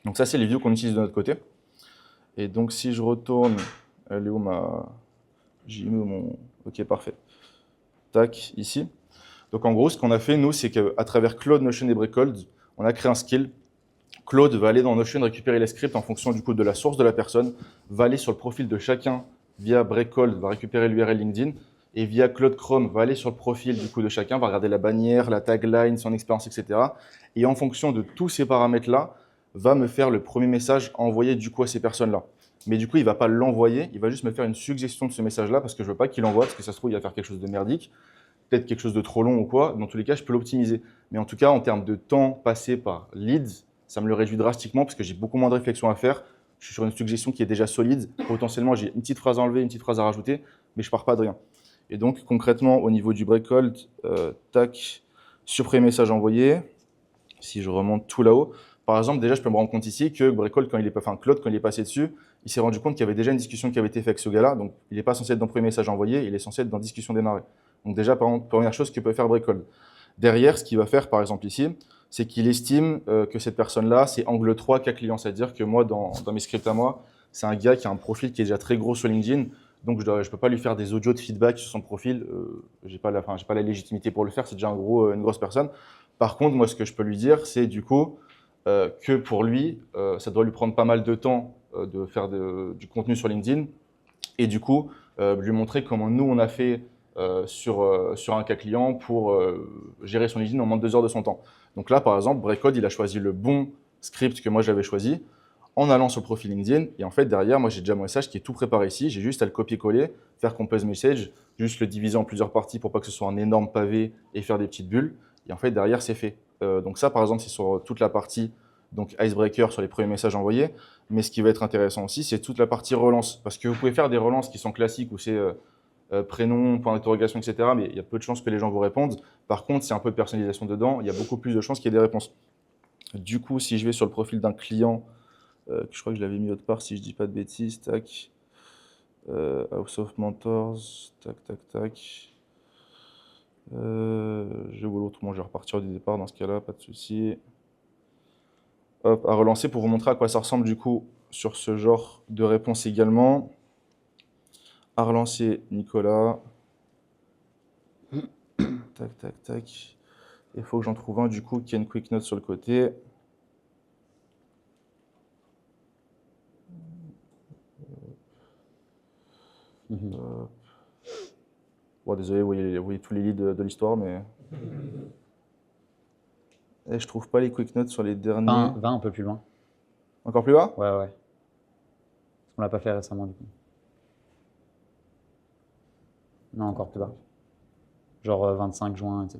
Donc ça, c'est les views qu'on utilise de notre côté. Et donc si je retourne, elle est où j'ai mis mon... Ok, parfait. Tac, ici. Donc en gros, ce qu'on a fait, nous, c'est qu'à travers Claude, Notion et Breakhold, on a créé un skill. Claude va aller dans Notion récupérer les scripts en fonction du coup de la source de la personne, va aller sur le profil de chacun via Breakhold, va récupérer l'URL LinkedIn, et via Claude Chrome va aller sur le profil du coup de chacun, va regarder la bannière, la tagline, son expérience, etc. Et en fonction de tous ces paramètres-là, va me faire le premier message envoyé du coup à ces personnes-là. Mais du coup, il ne va pas l'envoyer, il va juste me faire une suggestion de ce message-là parce que je ne veux pas qu'il l'envoie, parce que ça se trouve, il va faire quelque chose de merdique, peut-être quelque chose de trop long ou quoi. Dans tous les cas, je peux l'optimiser. Mais en tout cas, en termes de temps passé par leads, ça me le réduit drastiquement parce que j'ai beaucoup moins de réflexion à faire. Je suis sur une suggestion qui est déjà solide. Potentiellement, j'ai une petite phrase à enlever, une petite phrase à rajouter, mais je pars pas de rien. Et donc, concrètement, au niveau du breakhold, tac, sur premier message envoyé, si je remonte tout là-haut, par exemple, déjà, je peux me rendre compte ici que breakhold, Claude, quand il est passé dessus, il s'est rendu compte qu'il y avait déjà une discussion qui avait été faite avec ce gars-là. Donc, il n'est pas censé être dans le premier message envoyé, il est censé être dans discussion démarrée. Donc, déjà, par exemple, première chose que peut faire breakhold. Derrière, ce qu'il va faire, par exemple, ici, c'est qu'il estime que cette personne-là, c'est angle 3 cas client. C'est-à-dire que moi, dans mes scripts à moi, c'est un gars qui a un profil qui est déjà très gros sur LinkedIn. Donc, je ne peux pas lui faire des audios de feedback sur son profil. Je n'ai pas la légitimité pour le faire. C'est déjà une grosse personne. Par contre, moi, ce que je peux lui dire, c'est du coup que pour lui, ça doit lui prendre pas mal de temps de faire du contenu sur LinkedIn. Et du coup, lui montrer comment nous, on a fait sur un cas client pour gérer son LinkedIn en moins de 2 heures de son temps. Donc là, par exemple, Breakhold, il a choisi le bon script que moi j'avais choisi en allant sur le profil LinkedIn. Et en fait, derrière, moi j'ai déjà mon message qui est tout préparé ici. J'ai juste à le copier-coller, faire compose message, juste le diviser en plusieurs parties pour pas que ce soit un énorme pavé et faire des petites bulles. Et en fait, derrière, c'est fait. Donc ça, par exemple, c'est sur toute la partie donc icebreaker sur les premiers messages envoyés. Mais ce qui va être intéressant aussi, c'est toute la partie relance. Parce que vous pouvez faire des relances qui sont classiques où c'est prénom, point d'interrogation, etc. Mais il y a peu de chances que les gens vous répondent. Par contre, c'est un peu de personnalisation dedans. Il y a beaucoup plus de chances qu'il y ait des réponses. Du coup, si je vais sur le profil d'un client, je crois que je l'avais mis autre part, si je dis pas de bêtises, tac. House of Mentors, tac, tac, tac. Je vais autrement, je vais repartir du départ dans ce cas-là, pas de souci. Hop, à relancer pour vous montrer à quoi ça ressemble du coup sur ce genre de réponse également. À relancer Nicolas. Tac, tac, tac. Il faut que j'en trouve un du coup qui a une quick note sur le côté. Bon, désolé, vous voyez tous les leads de l'histoire, mais. Et je trouve pas les quick notes sur les derniers. 20 un peu plus loin. Encore plus bas? Ouais, ouais. Parce qu'on l'a pas fait récemment, du coup. Non, encore plus bas. Genre 25 juin, etc.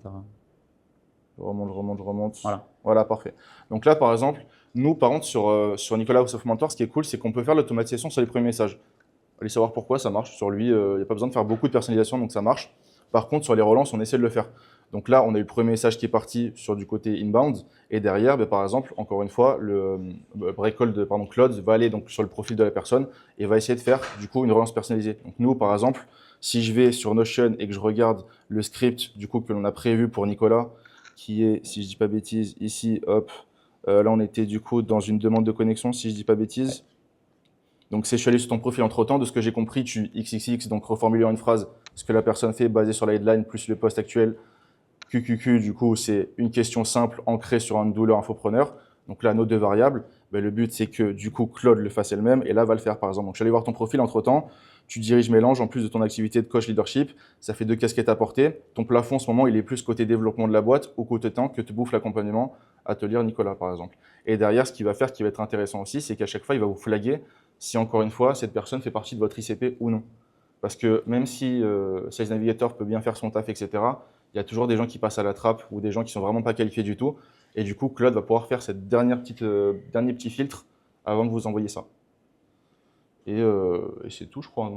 Je remonte. Voilà. Voilà, parfait. Donc là, par exemple, nous, par contre, sur Nicolas House of Mentor, ce qui est cool, c'est qu'on peut faire l'automatisation sur les premiers messages. Allez savoir pourquoi ça marche. Sur lui, il n'y a pas besoin de faire beaucoup de personnalisation, donc ça marche. Par contre, sur les relances, on essaie de le faire. Donc là, on a eu le premier message qui est parti sur du côté inbound. Et derrière, par exemple, encore une fois, le Claude va aller donc sur le profil de la personne et va essayer de faire du coup une relance personnalisée. Donc nous, par exemple, si je vais sur Notion et que je regarde le script du coup que l'on a prévu pour Nicolas, qui est, si je dis pas bêtises, ici, hop, là on était du coup dans une demande de connexion, si je dis pas bêtises. Donc c'est je suis allé sur ton profil entre temps, de ce que j'ai compris, tu XXX, donc reformuler en une phrase ce que la personne fait basé sur la headline plus le post actuel. QQQ, du coup, c'est une question simple ancrée sur un douleur infopreneur. Donc là, nos deux variables, le but c'est que du coup Claude le fasse elle-même et là va le faire par exemple. Donc je suis allé voir ton profil entre temps, tu diriges mélange en plus de ton activité de coach leadership, ça fait 2 casquettes à porter. Ton plafond en ce moment il est plus côté développement de la boîte ou côté temps que te bouffe l'accompagnement à te lire Nicolas par exemple. Et derrière, ce qu'il va faire qui va être intéressant aussi, c'est qu'à chaque fois il va vous flaguer si encore une fois cette personne fait partie de votre ICP ou non. Parce que même si Sales Navigator peut bien faire son taf, etc., il y a toujours des gens qui passent à la trappe ou des gens qui sont vraiment pas qualifiés du tout. Et du coup, Claude va pouvoir faire cette dernier petit filtre avant de vous envoyer ça. Et c'est tout, je crois.